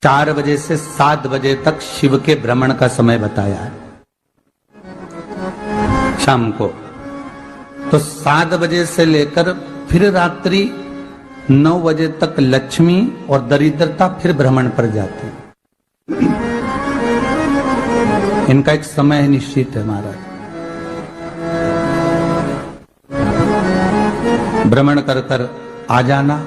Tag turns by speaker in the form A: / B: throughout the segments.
A: 4 बजे से 7 बजे तक शिव के भ्रमण का समय बताया है शाम को। तो 7 बजे से लेकर फिर रात्रि 9 बजे तक लक्ष्मी और दरिद्रता फिर भ्रमण पर जाती है। इनका एक समय निश्चित है महाराज। भ्रमण कर कर आ जाना।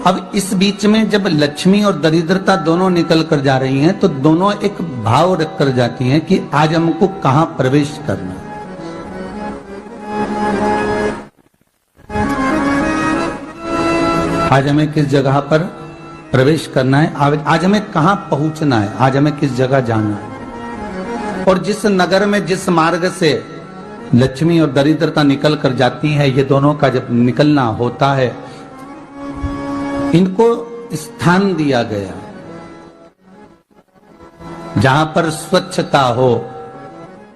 A: अब इस बीच में जब लक्ष्मी और दरिद्रता दोनों निकल कर जा रही हैं तो दोनों एक भाव रख कर जाती हैं कि आज हमको कहां प्रवेश करना है। आज हमें किस जगह पर प्रवेश करना है, आज हमें कहां पहुंचना है, आज हमें किस जगह जाना है। और जिस नगर में जिस मार्ग से लक्ष्मी और दरिद्रता निकल कर जाती है, ये दोनों का जब निकलना होता है, इनको स्थान दिया गया जहां पर स्वच्छता हो,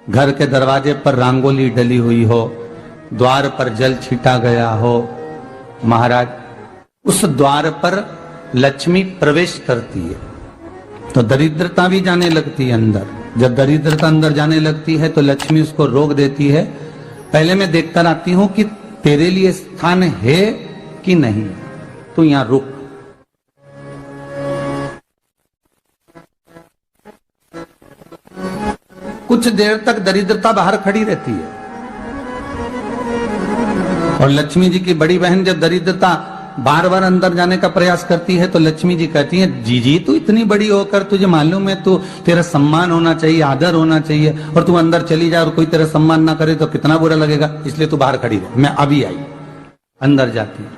A: घर के दरवाजे पर रंगोली डली हुई हो, द्वार पर जल छीटा गया हो। महाराज उस द्वार पर लक्ष्मी प्रवेश करती है तो दरिद्रता भी जाने लगती है अंदर। जब दरिद्रता अंदर जाने लगती है तो लक्ष्मी उसको रोक देती है। पहले मैं देखकर आती हूं कि तेरे लिए स्थान है कि नहीं, तू यहां रुक। कुछ देर तक दरिद्रता बाहर खड़ी रहती है और लक्ष्मी जी की बड़ी बहन जब दरिद्रता बार बार अंदर जाने का प्रयास करती है तो लक्ष्मी जी कहती हैं, जीजी तू इतनी बड़ी होकर तुझे मालूम है तू तेरा सम्मान होना चाहिए, आदर होना चाहिए, और तू अंदर चली जाए और कोई तेरा सम्मान ना करे तो कितना बुरा लगेगा, इसलिए तू बाहर खड़ी रहे। मैं अभी आई। अंदर जाती है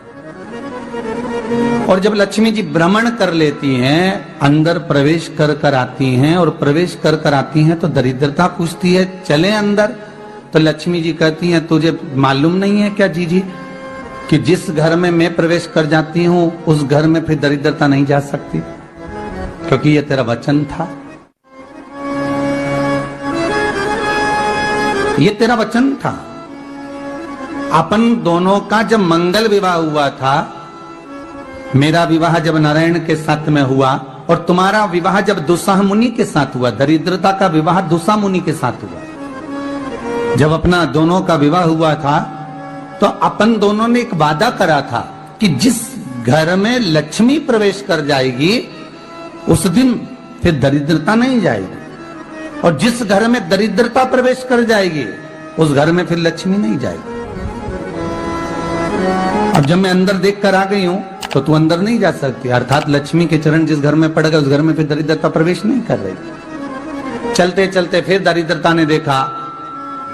A: और जब लक्ष्मी जी भ्रमण कर लेती हैं, अंदर प्रवेश कर कर आती हैं और प्रवेश कर कर आती हैं तो दरिद्रता पूछती है चले अंदर। तो लक्ष्मी जी कहती हैं, तुझे मालूम नहीं है क्या जीजी कि जिस घर में मैं प्रवेश कर जाती हूं उस घर में फिर दरिद्रता नहीं जा सकती, क्योंकि ये तेरा वचन था, ये तेरा वचन था। अपन दोनों का जब मंगल विवाह हुआ था, मेरा विवाह जब नारायण के साथ में हुआ और तुम्हारा विवाह जब दुस्साह मुनि के साथ हुआ, दरिद्रता का विवाह दुस्साह मुनि के साथ हुआ। जब अपना दोनों का विवाह हुआ था तो अपन दोनों ने एक वादा करा था कि जिस घर में लक्ष्मी प्रवेश कर जाएगी उस दिन फिर दरिद्रता नहीं जाएगी, और जिस घर में दरिद्रता प्रवेश कर जाएगी उस घर में फिर लक्ष्मी नहीं जाएगी। अब जब मैं अंदर देख कर आ गई हूं तो तू अंदर नहीं जा सकती, अर्थात लक्ष्मी के चरण जिस घर में पड़ गए उस घर में फिर दरिद्रता प्रवेश नहीं कर रही। चलते चलते फिर दरिद्रता ने देखा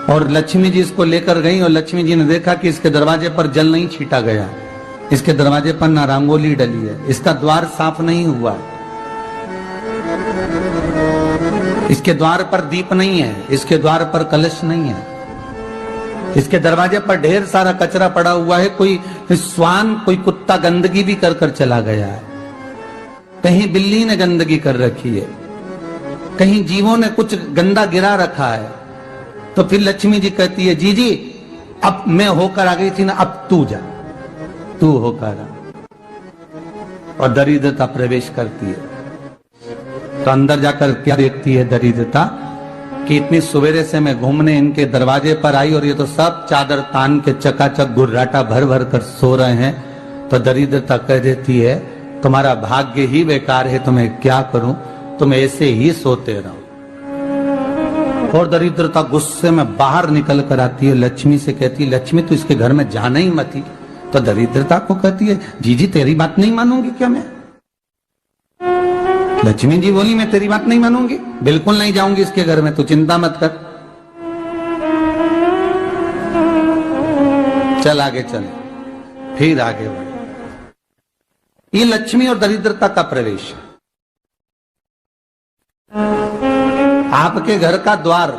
A: और लक्ष्मी जी इसको लेकर गई और लक्ष्मी जी ने देखा कि इसके दरवाजे पर जल नहीं छीटा गया, इसके दरवाजे पर ना रंगोली डली है, इसका द्वार साफ नहीं हुआ, इसके द्वार पर दीप नहीं है, इसके द्वार पर कलश नहीं है, इसके दरवाजे पर ढेर सारा कचरा पड़ा हुआ है, कोई श्वान कोई कुत्ता गंदगी भी कर कर चला गया है, कहीं बिल्ली ने गंदगी कर रखी है, कहीं जीवों ने कुछ गंदा गिरा रखा है। तो फिर लक्ष्मी जी कहती है, जी जी अब मैं होकर आ गई थी ना, अब तू जा, तू होकर आ। और दरिद्रता प्रवेश करती है तो अंदर जाकर क्या देखती है दरिद्रता कि इतनी सवेरे से मैं घूमने इनके दरवाजे पर आई और ये तो सब चादर तान के चकाचक गुर्राटा भर भर कर सो रहे हैं। तो दरिद्रता कह देती है, तुम्हारा भाग्य ही बेकार है, तो मैं क्या करूं, तुम ऐसे ही सोते रहो। और दरिद्रता गुस्से में बाहर निकल कर आती है, लक्ष्मी से कहती है, लक्ष्मी तू इसके घर में जाना ही मत ही। तो दरिद्रता को कहती है, जीजी तेरी बात नहीं मानूंगी क्या मैं? लक्ष्मी जी बोली, मैं तेरी बात नहीं मानूंगी, बिल्कुल नहीं जाऊंगी इसके घर में, तू चिंता मत कर, चल आगे चल। फिर आगे बढ़े। ये लक्ष्मी और दरिद्रता का प्रवेश है। आपके घर का द्वार,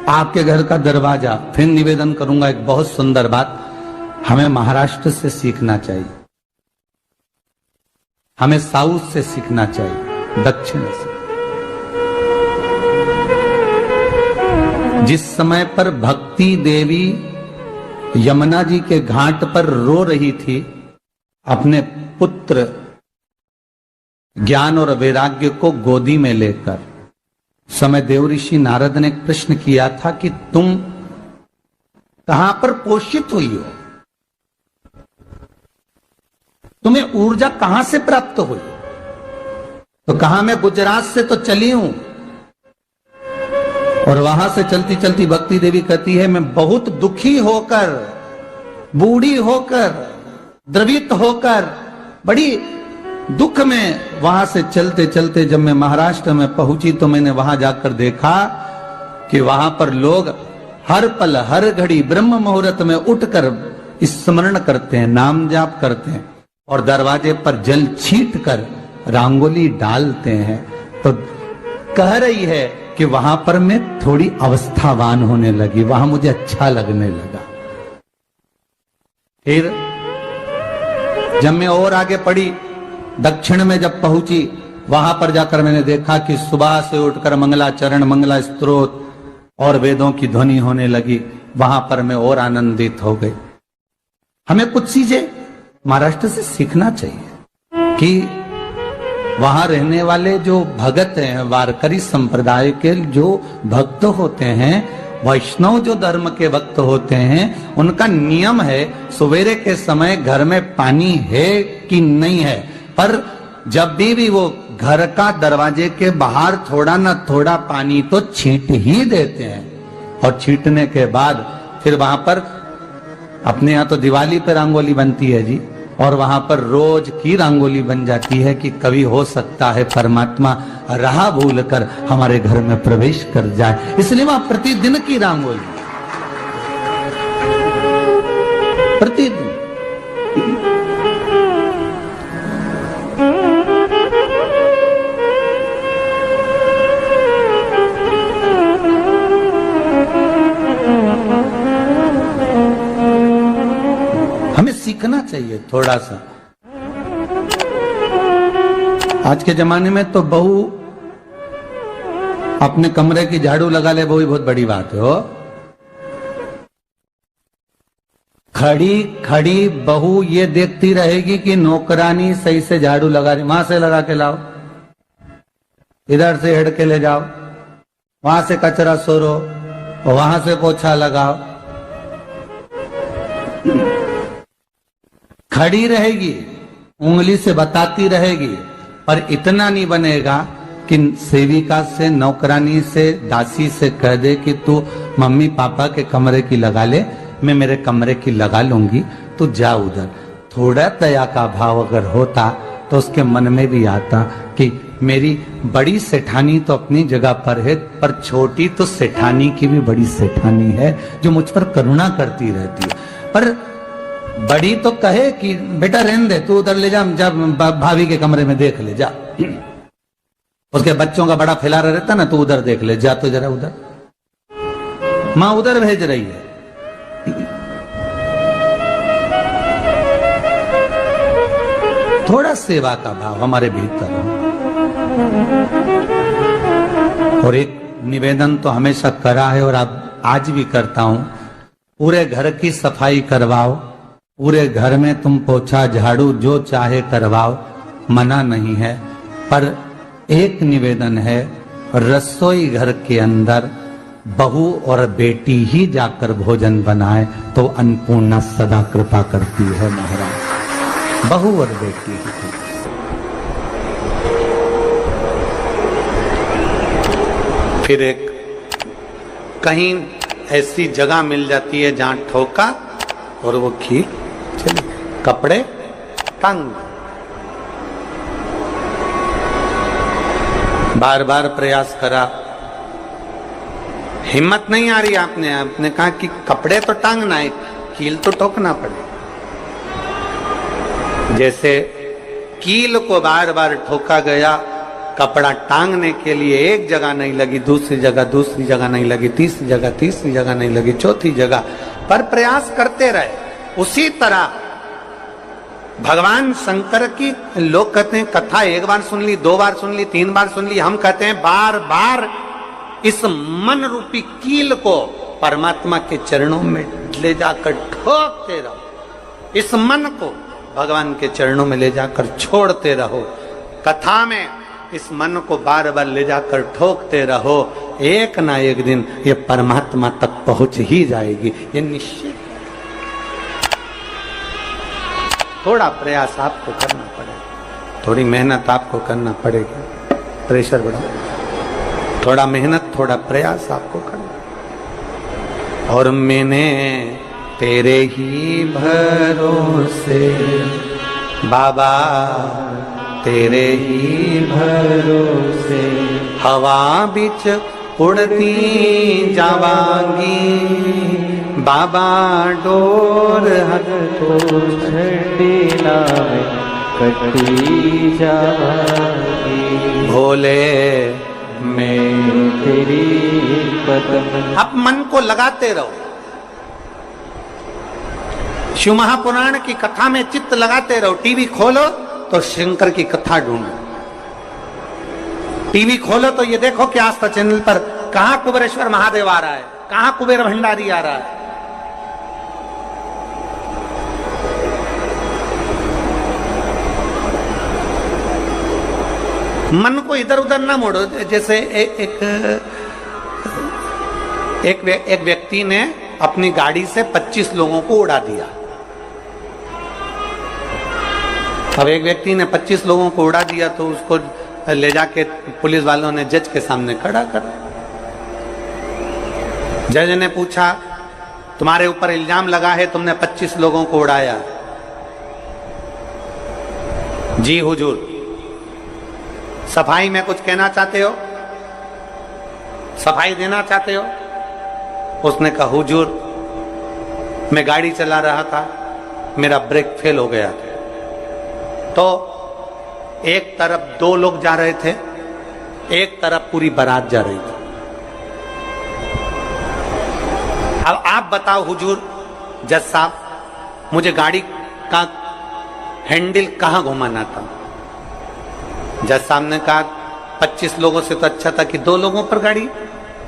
A: आपके घर का दरवाजा। फिर निवेदन करूंगा एक बहुत सुंदर बात, हमें महाराष्ट्र से सीखना चाहिए, हमें साउथ से सीखना चाहिए, दक्षिण से। जिस समय पर भक्ति देवी यमुना जी के घाट पर रो रही थी अपने पुत्र ज्ञान और वैराग्य को गोदी में लेकर समय देव ऋषि नारद ने एक प्रश्न किया था कि तुम कहां पर पोषित हुई हो, तुम्हें ऊर्जा कहां से प्राप्त हुई? तो कहा मैं गुजरात से तो चली हूं। और वहां से चलती चलती भक्ति देवी कहती है मैं बहुत दुखी होकर, बूढ़ी होकर, द्रवित होकर, बड़ी दुख में वहां से चलते चलते जब मैं महाराष्ट्र में पहुंची तो मैंने वहां जाकर देखा कि वहां पर लोग हर पल हर घड़ी ब्रह्म मुहूर्त में उठकर स्मरण करते हैं, नाम जाप करते हैं और दरवाजे पर जल छीट कर रंगोली डालते हैं। तो कह रही है कि वहां पर मैं थोड़ी अवस्थावान होने लगी, वहां मुझे अच्छा लगने लगा। फिर जब मैं और आगे पड़ी, दक्षिण में जब पहुंची, वहां पर जाकर मैंने देखा कि सुबह से उठकर मंगलाचरण, मंगला स्तोत्र और वेदों की ध्वनि होने लगी। वहां पर मैं और आनंदित हो गई। हमें कुछ चीजें महाराष्ट्र से सीखना चाहिए कि वहां रहने वाले जो भगत हैं, वारकरी संप्रदाय के जो भक्त होते हैं, वैष्णव जो धर्म के भक्त होते हैं, उनका नियम है सवेरे के समय घर में पानी है कि नहीं है, पर जब भी वो घर का दरवाजे के बाहर थोड़ा ना थोड़ा पानी तो छींट ही देते हैं। और छींटने के बाद फिर वहां पर अपने यहाँ तो दिवाली पे रंगोली बनती है जी, और वहां पर रोज की रंगोली बन जाती है कि कभी हो सकता है परमात्मा राह भूल कर हमारे घर में प्रवेश कर जाए, इसलिए वहां प्रतिदिन की रंगोली, प्रतिदिन। हमें सीखना चाहिए थोड़ा सा। आज के जमाने में तो बहू अपने कमरे की झाड़ू लगा ले, वो भी बहुत बड़ी बात है। हो खड़ी खड़ी बहू ये देखती रहेगी कि नौकरानी सही से झाड़ू लगा रही, वहां से लगा के लाओ, इधर से हेड के ले जाओ, वहां से कचरा सोरो, वहां से पोछा लगाओ। खड़ी रहेगी, उंगली से बताती रहेगी, पर इतना नहीं बनेगा कि सेविका से, नौकरानी से, दासी से कह दे कि तू मम्मी पापा के कमरे की लगा ले, मैं मेरे कमरे की लगा लूंगी, तू जा उधर। थोड़ा दया का भाव अगर होता तो उसके मन में भी आता कि मेरी बड़ी सेठानी तो अपनी जगह पर है, पर छोटी तो सेठानी की भी बड़ी सेठानी है जो मुझ पर करुणा करती रहती है। पर बड़ी तो कहे कि बेटा रहने दे, तू उधर ले जा, जब भाभी के कमरे में देख ले जा, उसके बच्चों का बड़ा फैलारा रहता ना, तू उधर देख ले जा, तो जरा उधर, मां उधर भेज रही है। थोड़ा सेवा का भाव हमारे भीतर हो। और एक निवेदन तो हमेशा करा है और अब आज भी करता हूं, पूरे घर की सफाई करवाओ, पूरे घर में तुम पोछा झाड़ू जो चाहे करवाओ, मना नहीं है। पर एक निवेदन है, रसोई घर के अंदर बहू और बेटी ही जाकर भोजन बनाए तो अन्नपूर्णा सदा कृपा करती है महाराज, बहू और बेटी ही। फिर एक कहीं ऐसी जगह मिल जाती है जहां ठोका और वो खीर चली, कपड़े तंग, बार बार प्रयास करा, हिम्मत नहीं आ रही। आपने कहा कि कपड़े तो टांगना है, कील तो ठोकना पड़े। जैसे कील को बार बार ठोका गया, कपड़ा टांगने के लिए एक जगह नहीं लगी, दूसरी जगह नहीं लगी, तीसरी जगह नहीं लगी, चौथी जगह पर प्रयास करते रहे। उसी तरह भगवान शंकर की, लोग कहते हैं कथा एक बार सुन ली, 2 बार सुन ली, 3 बार सुन ली, हम कहते हैं बार बार इस मन रूपी कील को परमात्मा के चरणों में ले जाकर ठोकते रहो, इस मन को भगवान के चरणों में ले जाकर छोड़ते रहो, कथा में इस मन को बार बार ले जाकर ठोकते रहो, एक ना एक दिन ये परमात्मा तक पहुंच ही जाएगी, ये निश्चित। थोड़ा प्रयास आपको करना पड़ेगा, थोड़ी मेहनत आपको करना पड़ेगी, प्रेशर बढ़ा, थोड़ा मेहनत थोड़ा प्रयास आपको करना। और मैंने तेरे ही भरोसे बाबा, तेरे ही भरोसे हवा बिच उड़ती जावांगी बाबा, डोर हक तो छड़ी नावे कटी जावांगी भोले मैं तेरी कदम। अब मन को लगाते रहो, शिव महापुराण की कथा में चित्त लगाते रहो। टीवी खोलो तो शंकर की कथा ढूंढो, टीवी खोलो तो ये देखो कि आस्था चैनल पर कहां कुबेरेश्वर महादेव आ रहा है, कहां कुबेर भंडारी आ रहा है। मन को इधर उधर ना मोड़ो। जैसे एक व्यक्ति ने अपनी गाड़ी से 25 लोगों को उड़ा दिया। अब एक व्यक्ति ने 25 लोगों को उड़ा दिया तो उसको ले जाके पुलिस वालों ने जज के सामने खड़ा कर। जज ने पूछा, तुम्हारे ऊपर इल्जाम लगा है तुमने 25 लोगों को उड़ाया। जी हुजूर। सफाई में कुछ कहना चाहते हो, सफाई देना चाहते हो? उसने कहा, हुजूर मैं गाड़ी चला रहा था, मेरा ब्रेक फेल हो गया था, तो एक तरफ 2 लोग जा रहे थे, एक तरफ पूरी बारात जा रही थी। अब आप बताओ हुजूर, जज साहब, मुझे गाड़ी का हैंडल कहां घुमाना था? जज साहब ने कहा, 25 लोगों से तो अच्छा था कि 2 लोगों पर गाड़ी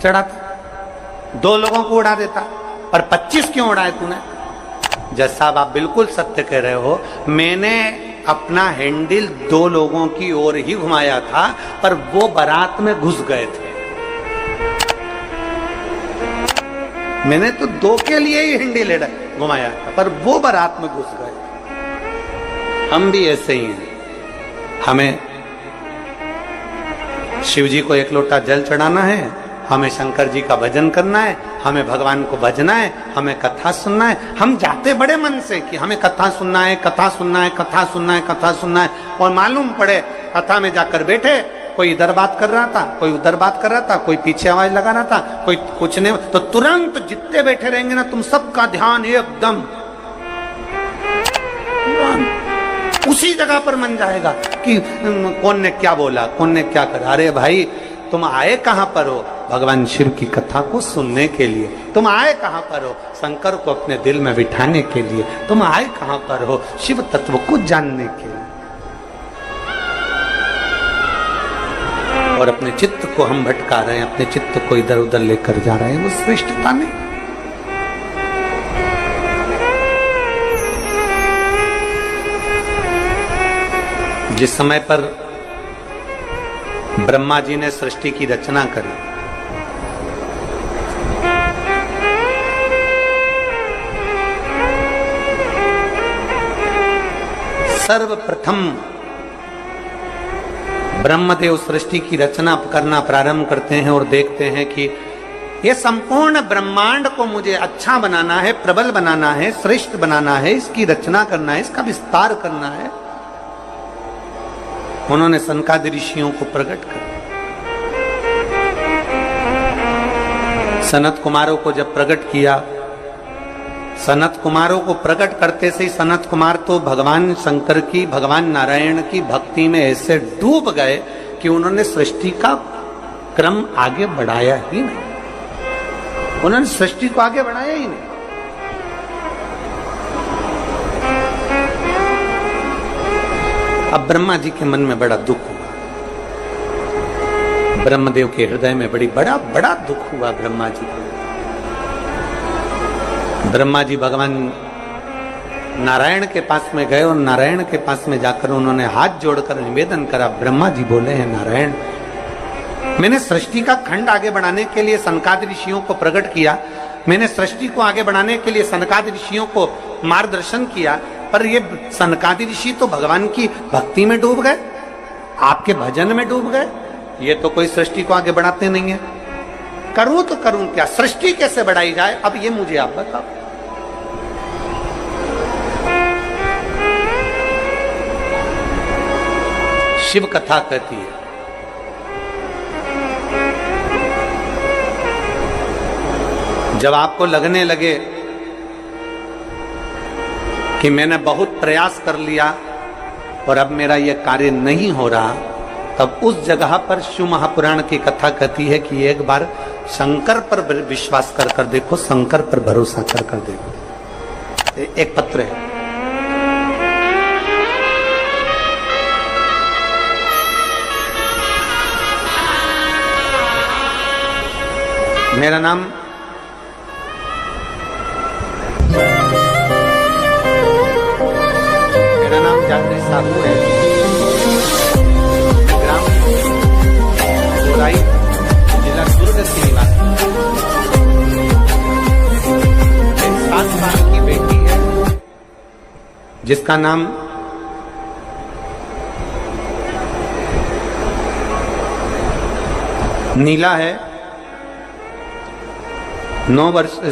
A: चढ़ाता, 2 लोगों को उड़ा देता, पर 25 क्यों उड़ाए तूने? जज साहब आप बिल्कुल सत्य कह रहे हो, मैंने अपना हैंडल 2 लोगों की ओर ही घुमाया था, पर वो बारात में घुस गए थे। मैंने तो 2 के लिए ही हैंडल घुमाया था, पर वो बारात में घुस गए। हम भी ऐसे ही हैं, हमें शिव जी को 1 लोटा जल चढ़ाना है, हमें शंकर जी का भजन करना है, हमें भगवान को भजना है, हमें कथा सुनना है। हम जाते बड़े मन से कि हमें कथा सुनना है, कथा सुनना है, कथा सुनना है, कथा सुनना है, और मालूम पड़े कथा में जाकर बैठे, कोई इधर बात कर रहा था, कोई उधर बात कर रहा था, कोई पीछे आवाज लगा रहा था, कोई कुछ नहीं, तो तुरंत जितने बैठे रहेंगे ना, तुम सबका ध्यान एकदम उसी जगह पर मन जाएगा कि कौन ने क्या बोला, कौन ने क्या करा। अरे भाई, तुम आए कहां पर हो? भगवान शिव की कथा को सुनने के लिए। तुम आए कहां पर हो? शंकर को अपने दिल में बिठाने के लिए। तुम आए कहां पर हो? शिव तत्व को जानने के लिए। और अपने चित्त को हम भटका रहे हैं, अपने चित्त को इधर उधर लेकर जा रहे हैं, वो श्रेष्ठता नहीं। जिस समय पर ब्रह्मा जी ने सृष्टि की रचना करी, सर्वप्रथम ब्रह्मदेव सृष्टि की रचना करना प्रारंभ करते हैं और देखते हैं कि ये संपूर्ण ब्रह्मांड को मुझे अच्छा बनाना है, प्रबल बनाना है, श्रेष्ठ बनाना है, इसकी रचना करना है, इसका विस्तार करना है। उन्होंने सनकादि ऋषियों को प्रकट कर, सनत कुमारों को जब प्रकट किया, सनत कुमारों को प्रकट करते से ही सनत कुमार तो भगवान शंकर की, भगवान नारायण की भक्ति में ऐसे डूब गए कि उन्होंने सृष्टि का क्रम आगे बढ़ाया ही नहीं। उन्होंने सृष्टि को आगे बढ़ाया ही नहीं। अब ब्रह्मा जी के मन में बड़ा दुख हुआ, ब्रह्मदेव के हृदय में बड़ा दुख हुआ ब्रह्मा जी को। ब्रह्मा जी भगवान नारायण के पास में गए और नारायण के पास में जाकर उन्होंने हाथ जोड़कर निवेदन करा। ब्रह्मा जी बोले हैं, नारायण, मैंने सृष्टि का खंड आगे बढ़ाने के लिए सनकादि ऋषियों को प्रकट किया, मैंने सृष्टि को आगे बढ़ाने के लिए सनकादि ऋषियों को मार्गदर्शन किया, पर ये सनकादि ऋषि तो भगवान की भक्ति में डूब गए, आपके भजन में डूब गए, ये तो कोई सृष्टि को आगे बढ़ाते नहीं है। करूं तो करूं क्या, सृष्टि कैसे बढ़ाई जाए, अब ये मुझे आप बताओ। शिव कथा कहती है, जब आपको लगने लगे कि मैंने बहुत प्रयास कर लिया और अब मेरा यह कार्य नहीं हो रहा, तब उस जगह पर शिव महापुराण की कथा कहती है कि एक बार शंकर पर विश्वास कर कर देखो, शंकर पर भरोसा कर कर देखो। एक पत्र है, मेरा नाम जात्री साहू है, ग्राम बोराई, जिला दुर्ग के निवासी। 7 साल की बेटी है जिसका नाम नीला है।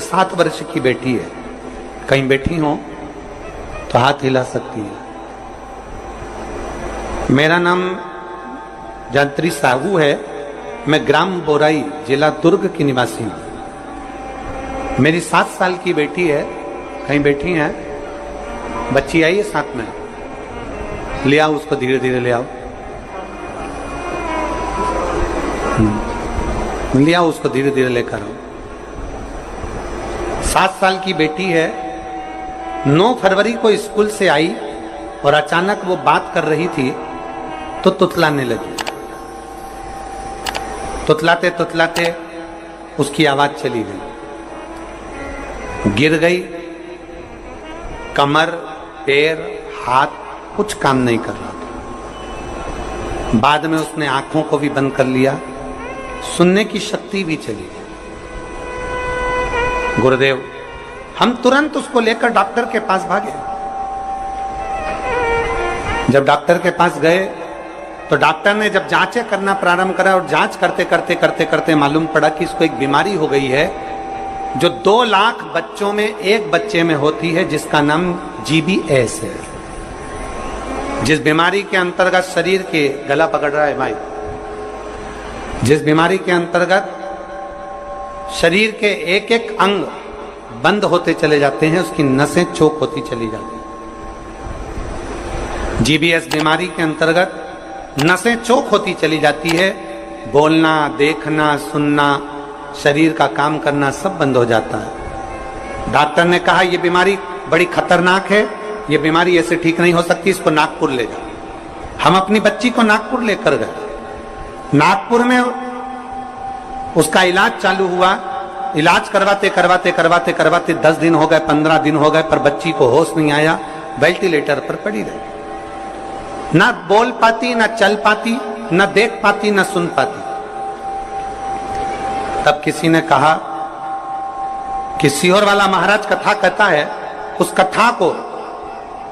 A: 7 वर्ष की बेटी है। कहीं बैठी हो तो हाथ हिला सकती है। मेरा नाम जात्री साहू है, मैं ग्राम बोराई, जिला दुर्ग की निवासी हूं। मेरी 7 साल की बेटी है, कहीं बैठी है, बच्ची आई है साथ में, ले आओ उसको, धीरे धीरे ले आओ, ले आओ उसको, धीरे धीरे लेकर आओ। 7 साल की बेटी है। 9 फरवरी को स्कूल से आई और अचानक वो बात कर रही थी तो तुतलाने लगी। तुतलाते तुतलाते उसकी आवाज चली गई, गिर गई। कमर, पैर, हाथ कुछ काम नहीं कर रहा था। बाद में उसने आंखों को भी बंद कर लिया, सुनने की शक्ति भी चली गई। गुरुदेव, हम तुरंत उसको लेकर डॉक्टर के पास भागे। जब डॉक्टर के पास गए तो डॉक्टर ने जब जांचें करना प्रारंभ करा और जांच करते करते करते करते मालूम पड़ा कि इसको एक बीमारी हो गई है जो 2 लाख बच्चों में एक बच्चे में होती है, जिसका नाम GBS है। जिस बीमारी के अंतर्गत शरीर के, गला पकड़ रहा है भाई, जिस बीमारी के अंतर्गत शरीर के एक एक अंग बंद होते चले जाते हैं, उसकी नसें चोक होती चली जाती हैं। GBS बीमारी के अंतर्गत नसें चोक होती चली जाती है, बोलना, देखना, सुनना, शरीर का काम करना सब बंद हो जाता है। डॉक्टर ने कहा यह बीमारी बड़ी खतरनाक है, ये बीमारी ऐसे ठीक नहीं हो सकती, इसको नागपुर ले जाओ। हम अपनी बच्ची को नागपुर लेकर गए। नागपुर में उसका इलाज चालू हुआ। इलाज करवाते करवाते करवाते करवाते 10 दिन हो गए, 15 दिन हो गए, पर बच्ची को होश नहीं आया, वेंटिलेटर पर पड़ी रही। ना बोल पाती, ना चल पाती, ना देख पाती, ना सुन पाती। तब किसी ने कहा कि सीहोर वाला महाराज कथा कहता है, उस कथा को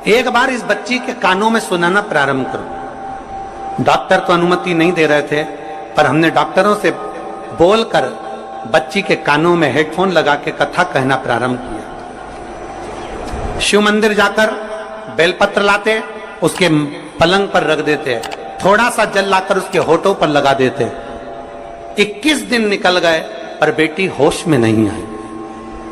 A: एक बार इस बच्ची के कानों में सुनाना प्रारंभ करो। डॉक्टर तो अनुमति नहीं दे रहे थे, पर हमने डॉक्टरों से बोलकर बच्ची के कानों में हेडफोन लगा के कथा कहना प्रारंभ किया। शिव मंदिर जाकर बेलपत्र लाते, उसके पलंग पर रख देते, थोड़ा सा जल लाकर उसके होठों पर लगा देते। 21 दिन निकल गए पर बेटी होश में नहीं आई।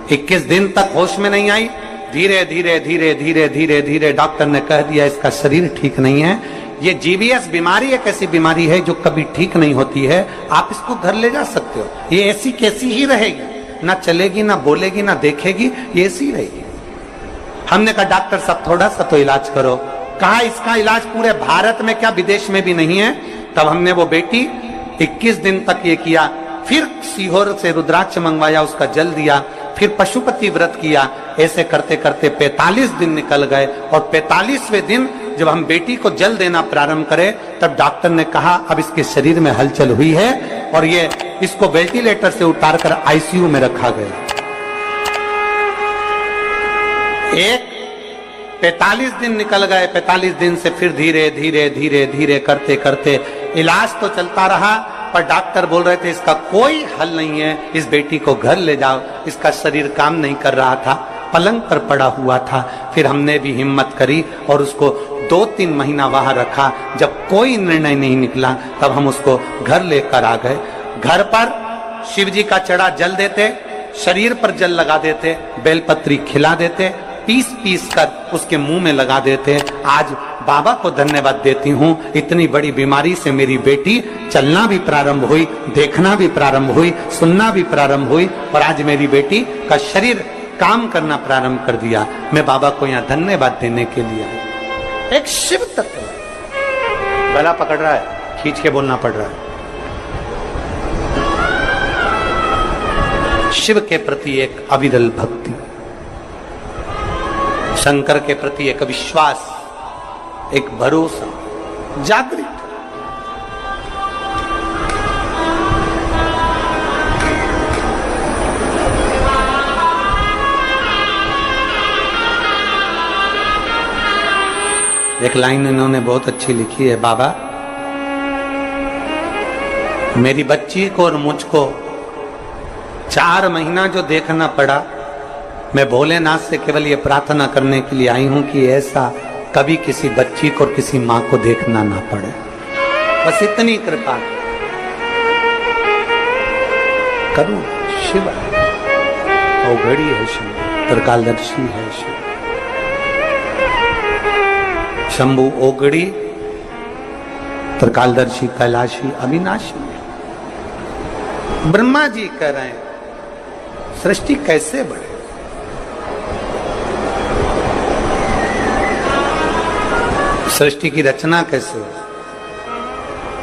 A: 21 दिन तक होश में नहीं आई। धीरे धीरे धीरे धीरे धीरे धीरे डॉक्टर ने कह दिया इसका शरीर ठीक नहीं है, ये GBS बीमारी एक ऐसी बीमारी है जो कभी ठीक नहीं होती है, आप इसको घर ले जा सकते हो, ये ऐसी कैसी ही रहेगी, ना चलेगी, ना बोलेगी, ना देखेगी, ये ऐसी रहेगी। हमने कहा डॉक्टर साहब थोड़ा सा तो इलाज करो। कहा इसका इलाज पूरे भारत में क्या विदेश में भी नहीं है। तब हमने वो बेटी 21 दिन तक ये किया, फिर सीहोर से रुद्राक्ष मंगवाया, उसका जल दिया, फिर पशुपति व्रत किया। ऐसे करते करते 45 दिन निकल गए और 45वें दिन जब हम बेटी को जल देना प्रारंभ करें तब डॉक्टर ने कहा अब इसके शरीर में हलचल हुई है और ये इसको वेंटिलेटर से उतारकर आईसीयू में रखा गया। एक 45 दिन निकल गए, 45 दिन से फिर धीरे धीरे धीरे धीरे करते करते इलाज तो चलता रहा, पर डॉक्टर बोल रहे थे इसका कोई हल नहीं है, इस बेटी को घर ले जाओ। इसका शरीर काम नहीं कर रहा था, पलंग पर पड़ा हुआ था। फिर हमने भी हिम्मत करी और उसको 2-3 महीना वहां रखा। जब कोई निर्णय नहीं निकला तब हम उसको घर लेकर आ गए। घर पर शिव जी का चढ़ा जल देते, शरीर पर जल लगा देते, बेलपत्री खिला देते, पीस पीस कर उसके मुंह में लगा देते। आज बाबा को धन्यवाद देती हूँ, इतनी बड़ी बीमारी से मेरी बेटी चलना भी प्रारंभ हुई, देखना भी प्रारंभ हुई, सुनना भी प्रारंभ हुई और आज मेरी बेटी का शरीर काम करना प्रारंभ कर दिया। मैं बाबा को यहाँ धन्यवाद देने के लिए आया। एक शिव तत्व गला पकड़ रहा है, खींच के बोलना पड़ रहा है। शिव के प्रति एक अविरल भक्ति, शंकर के प्रति एक विश्वास, एक भरोसा जागृत। एक लाइन इन्होंने बहुत अच्छी लिखी है, बाबा मेरी बच्ची को और मुझको 4 महीना जो देखना पड़ा, मैं भोलेनाथ से केवल ये प्रार्थना करने के लिए आई हूं कि ऐसा कभी किसी बच्ची को और किसी मां को देखना ना पड़े। बस इतनी कृपा करूं। शिव औघड़ी है, शिव त्रिकालदर्शी है, शिव शंभु औघड़ी, त्रिकालदर्शी, कैलाशी, अविनाशी। ब्रह्मा जी कह रहे हैं सृष्टि कैसे बढ़े, सृष्टि की रचना कैसे हो।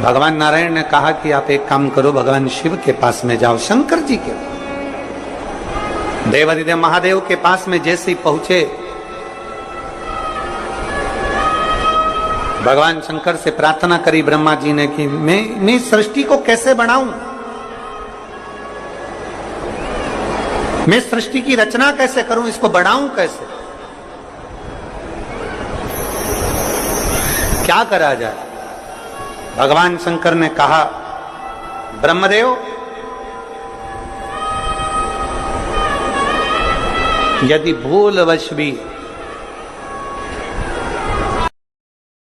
A: भगवान नारायण ने कहा कि आप एक काम करो, भगवान शिव के पास में जाओ, शंकर जी के देवादिदेव महादेव के पास में जैसे ही पहुंचे, भगवान शंकर से प्रार्थना करी ब्रह्मा जी ने कि मैं सृष्टि को कैसे बनाऊं, मैं सृष्टि की रचना कैसे करूं, इसको बढ़ाऊं कैसे, क्या करा जाए। भगवान शंकर ने कहा ब्रह्मदेव यदि भूलवश भी